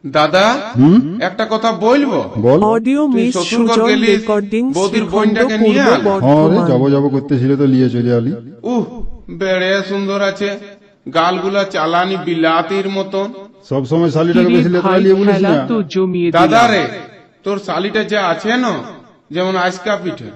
দাদা একটা কথা বলবো। অডিও মিস সুজন রেকর্ডিং বৌদির বোনটাকে নিয়ে যাবো যাবো করতেছিল তো নিয়ে চলে আলি। বেড়ে সুন্দর আছে, গালগুলা চালানি বিলাতির মতন। সব সময় শালিটাকে বেশি লেতরা নিয়ে বলিস না দাদা রে, তোর শালিটা যে আছে না যেমন আজকা পিঠে।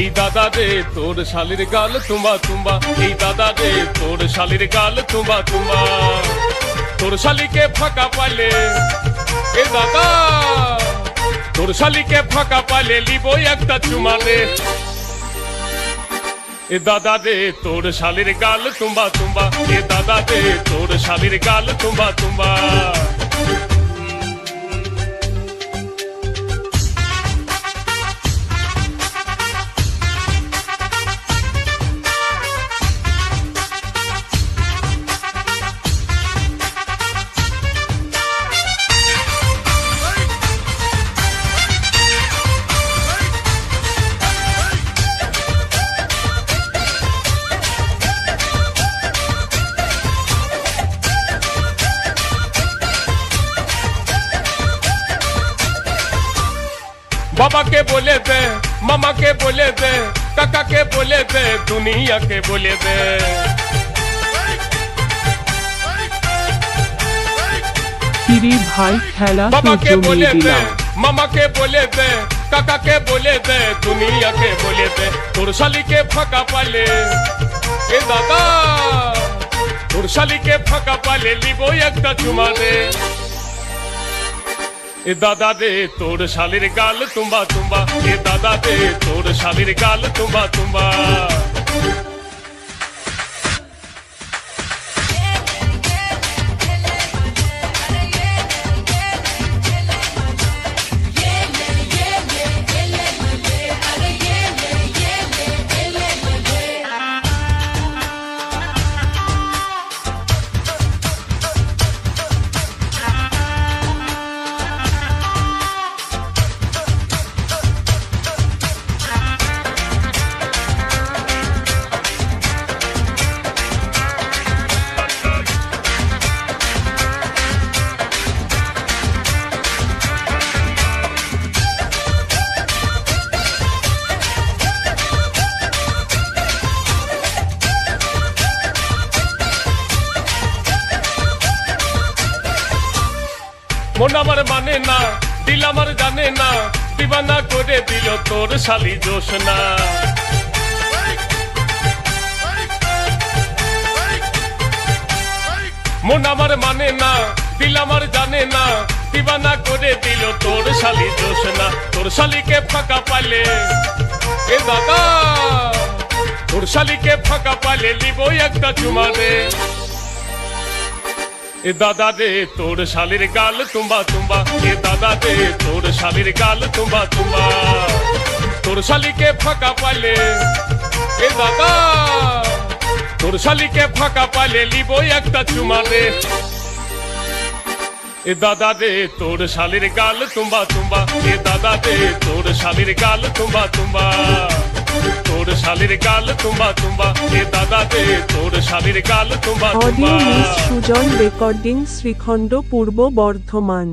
এই দাদা রে তোর শালির গাল তুম্বা তুম্বা, এই দাদা রে তোর শালির গাল তুম্বা তুম্বা। তোর শালিকে ফাঁকা পাইলে এ দাদা, তোর শালিকে ফাঁকা পাইলে লিব একটা চুমা রে। এ দাদা রে তোর শালির গাল তুম্বা তুম্বা, এ দাদা রে তোর শালির গাল তুম্বা তুম্বা। बाबा के बोले दे, मामा के बोले दे, काका के बोले दे, दुनिया के बोले दे। भाई खेला बाबा के बोले दे, मामा के बोले दे, काका के बोले दे, दुनिया के बोले दे। तोर शाली के फाका पाले ए दादा, तोर शाली के फाका पाले लिबो एकटा चुमा दे। এ দাদা দে তোর শালির গাল তুম্বা তুম্বা, এ দাদা দে তোর শালির গাল তুম্বা তুম্বা। মন আমার মানে না, দিল আমার জানে না, দিবানা করে দিল তোর শালি জোসনা। মন আমার মানে না, দিল আমার জানে না, দিবানা করে দিল তোর শালি জোসনা। তোর শালিকে ফাঁকা পাইলে এ দাদা, তোর শালিকে ফাঁকা পাইলে লিব একটা চুমা দে। এ দাদা দে তোর শালির গাল তুম্বা তুম্বা, এ দাদা দে তোর শালির গাল তুম্বা তুম্বা। তোর শালিকে ফাঁকা পাইলে এ দাদা, তোর শালিকে ফাঁকা পাইলে লিব একটা চুমা দে। এ দাদা দে তোর শালির গাল তুম্বা তুম্বা, এ দাদা দে তোর শালির গাল তুম্বা তুম্বা। তোর শালির গাল তুম্বা তুম্বা, এ দাদা দে তোর শালির গাল তুম্বা তুম্বা। Audio miss Sujan recording Srikhanda Purba Bardhaman.